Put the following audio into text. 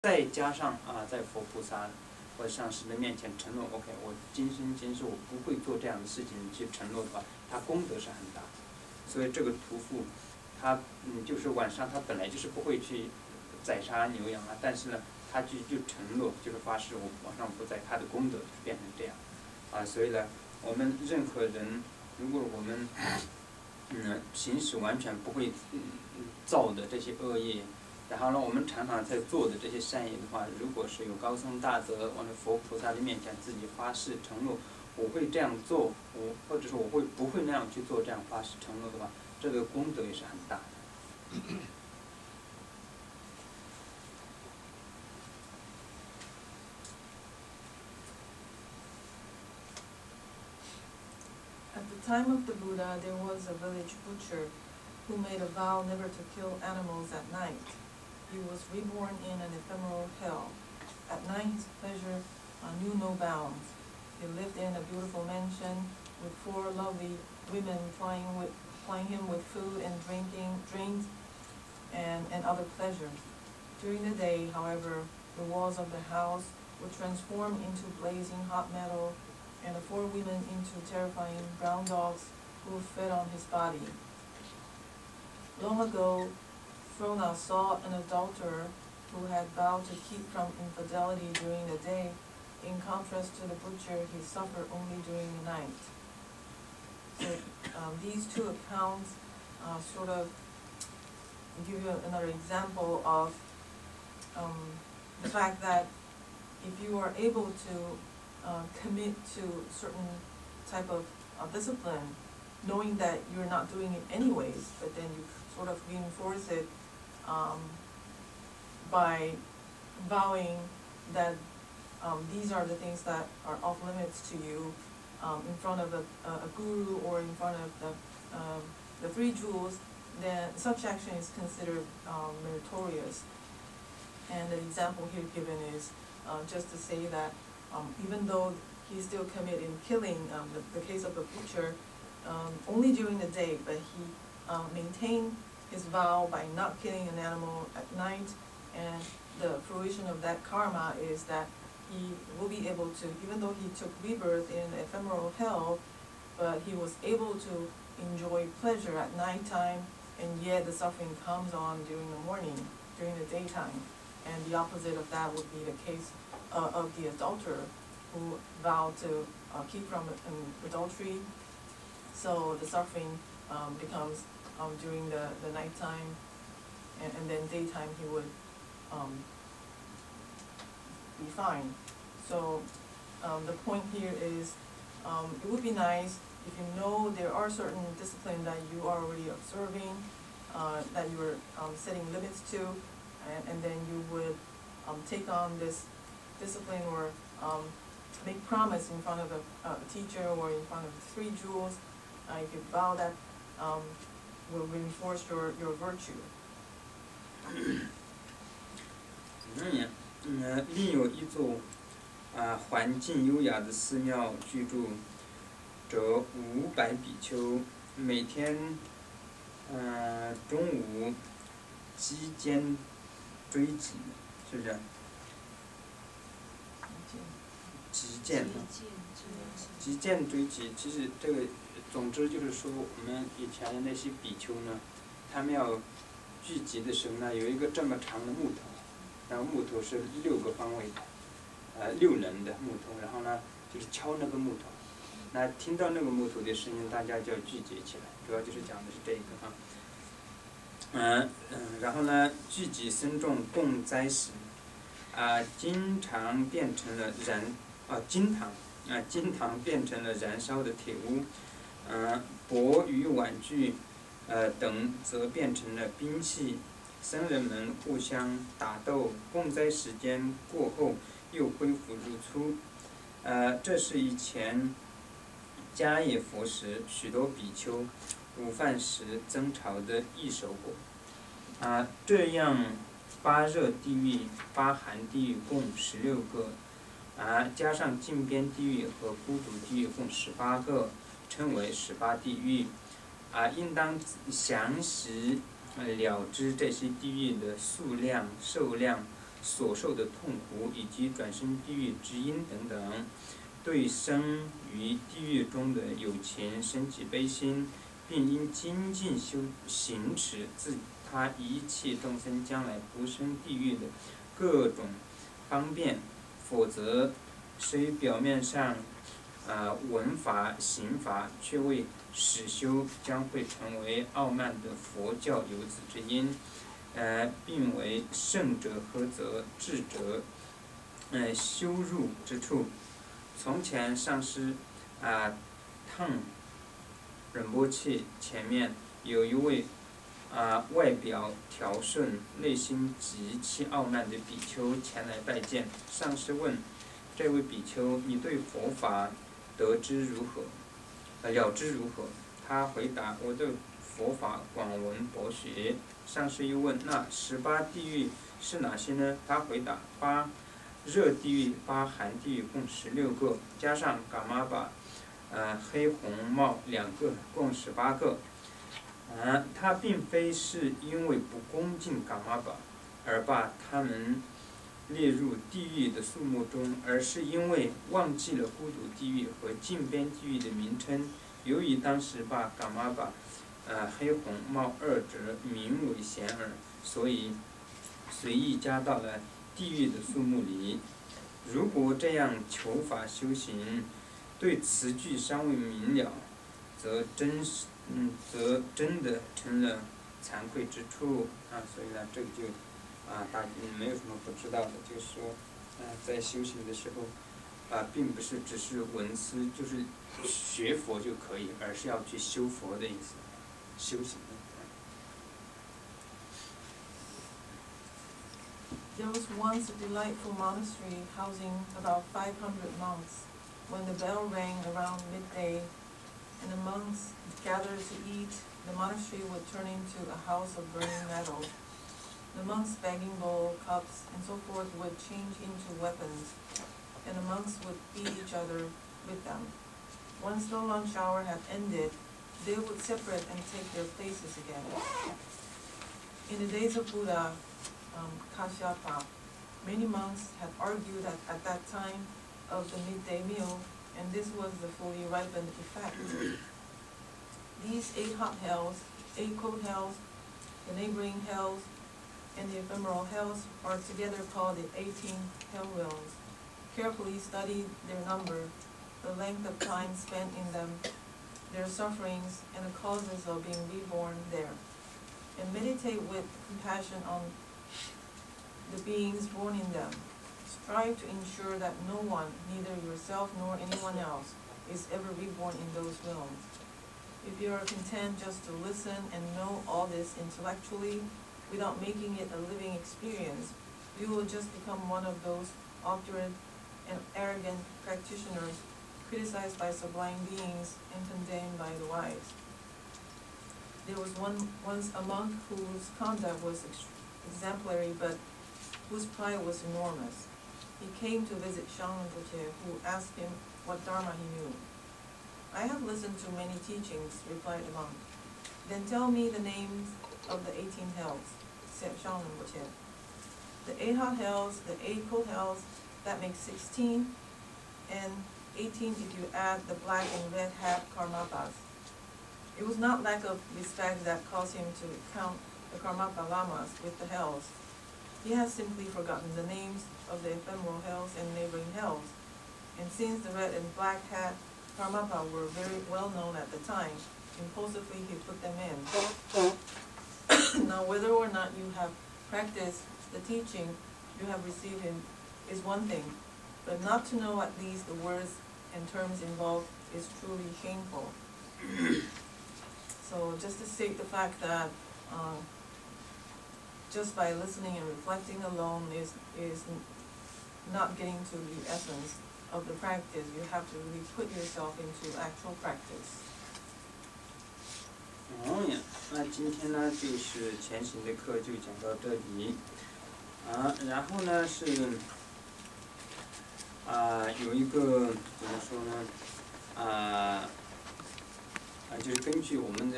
再加上在佛菩萨或者上师的面前承诺 ，OK， 我今生今世我不会做这样的事情去承诺的话，他功德是很大的。所以这个屠夫，他就是晚上他本来就是不会去宰杀牛羊但是呢，他就承诺就是发誓我晚上不宰，他的功德就变成这样。所以呢，我们任何人，如果我们行使完全不会造的这些恶业。然后呢，我们常常在做的这些善业的话，如果是有高僧大德往佛菩萨的面前自己发誓承诺，我会这样做，或者说我不会那样去做，这样发誓承诺的话，这个功德也是很大的。At the time of the Buddha, there was a village butcher who made a vow never to kill animals at night. He was reborn in an ephemeral hell. At night his pleasure knew no bounds. He lived in a beautiful mansion with 4 lovely women plying him with food and drinks and other pleasures. During the day, however, the walls of the house would transform into blazing hot metal, and the 4 women into terrifying brown dogs who fed on his body. Long ago, Frona saw an adulterer who had vowed to keep from infidelity during the day. In contrast to the butcher, he suffered only during the night. So these 2 accounts sort of give you another example of the fact that if you are able to commit to certain type of discipline, knowing that you're not doing it anyways, but then you sort of reinforce it by vowing that these are the things that are off limits to you in front of a guru or in front of the 3 jewels, then such action is considered meritorious. And the example here given is just to say that even though he's still committed in killing, the case of the butcher, only during the day, but he maintained his vow by not killing an animal at night, and the fruition of that karma is that he will be able to, even though he took rebirth in ephemeral hell, but he was able to enjoy pleasure at nighttime, and yet the suffering comes on during the morning, during the daytime. And the opposite of that would be the case of the adulterer who vowed to keep from adultery, so the suffering becomes during the nighttime, and then daytime he would be fine. So the point here is it would be nice if you know there are certain discipline that you are already observing, that you are setting limits to, and then you would take on this discipline or make promise in front of a teacher or in front of 3 jewels. If you vow that will reinforce your virtue. 另有一座环境优雅的寺庙居住着500比丘，每天中午击剑追击，是不是？击剑追击，其实这个总之就是说，我们以前的那些比丘呢，他们要聚集的时候呢，有一个这么长的木头，然后木头是6个方位的，6人的木头，然后呢就是敲那个木头，那听到那个木头的声音，大家就要聚集起来，主要就是讲的是这个然后呢，聚集僧众共斋食，经常变成了金堂变成了燃烧的铁屋，钵与碗具等则变成了兵器，僧人们互相打斗，共斋时间过后又恢复如初。这是以前迦叶佛时许多比丘午饭时争吵的一手果。这样8热地狱、8寒地狱共16个，加上近边地狱和孤独地狱共18个，称为18地狱。应当详细了知这些地狱的数量、寿量所受的痛苦以及转生地狱之因等等，对生于地狱中的有情升起悲心，并因精进行持自他一切众生将来不生地狱的各种方便，否则虽表面上闻法行法，却为实修，将会成为傲慢的佛教有子之因，并为圣者何则智者修入之处。从前上师汤仁波切前面有一位外表调顺、内心极其傲慢的比丘前来拜见。上师问这位比丘：“你对佛法得知如何？了知如何？”他回答：“我对佛法广闻博学。”上师又问：“那18地狱是哪些呢？”他回答：8热地狱、8寒地狱，共16个，加上噶玛巴黑红帽2个，共18个。他并非是因为不恭敬噶玛巴而把他们列入地狱的数目中，而是因为忘记了孤独地狱和近边地狱的名称。由于当时把噶玛巴黑红帽2者名为显耳，所以随意加到了地狱的数目里。如果这样求法修行，对词句尚未明了，则真的成了惭愧之处所以呢，这个就没有什么不知道的，就是说在修行的时候并不是只是闻思，就是学佛就可以，而是要去修佛的意思，修行的。There was once a delightful monastery housing about 500 monks. When the bell rang around midday and the monks gathered to eat, the monastery would turn into a house of burning metal. The monks' begging bowl, cups, and so forth would change into weapons, and the monks would beat each other with them. Once the lunch hour had ended, they would separate and take their places again. In the days of Buddha, Kashyapa, many monks had argued at that time of the midday meal, and this was the fully ripened effect. These 8 hot hells, 8 cold hells, the neighboring hells, and the ephemeral hells are together called the 18 hell realms. Carefully study their number, the length of time spent in them, their sufferings, and the causes of being reborn there, and meditate with compassion on the beings born in them. Strive to ensure that no one, neither yourself nor anyone else, is ever reborn in those realms. If you are content just to listen and know all this intellectually, without making it a living experience, you will just become one of those obdurate and arrogant practitioners criticized by sublime beings and condemned by the wise. There was once a monk whose conduct was exemplary, but whose pride was enormous. He came to visit Rinpoche, who asked him what Dharma he knew. "I have listened to many teachings," replied the monk. "Then tell me the names of the 18 hells," said Rinpoche. "The 8 hot hells, the 8 cold hells, that makes 16, and 18 if you add the black and red hat karmapas." It was not lack of respect that caused him to count the karmapa lamas with the hells. He has simply forgotten the names of the ephemeral hells and neighboring hells, and since the red and black hat karmapa were very well known at the time, impulsively he put them in. Now, whether or not you have practiced the teaching you have received is one thing, but not to know at least the words and terms involved is truly shameful. So just to state the fact that just by listening and reflecting alone is not getting to the essence of the practice. You have to really put yourself into actual practice. 那今天呢就是前行的课就讲到这里然后呢是有一个怎么说呢就是根据我们的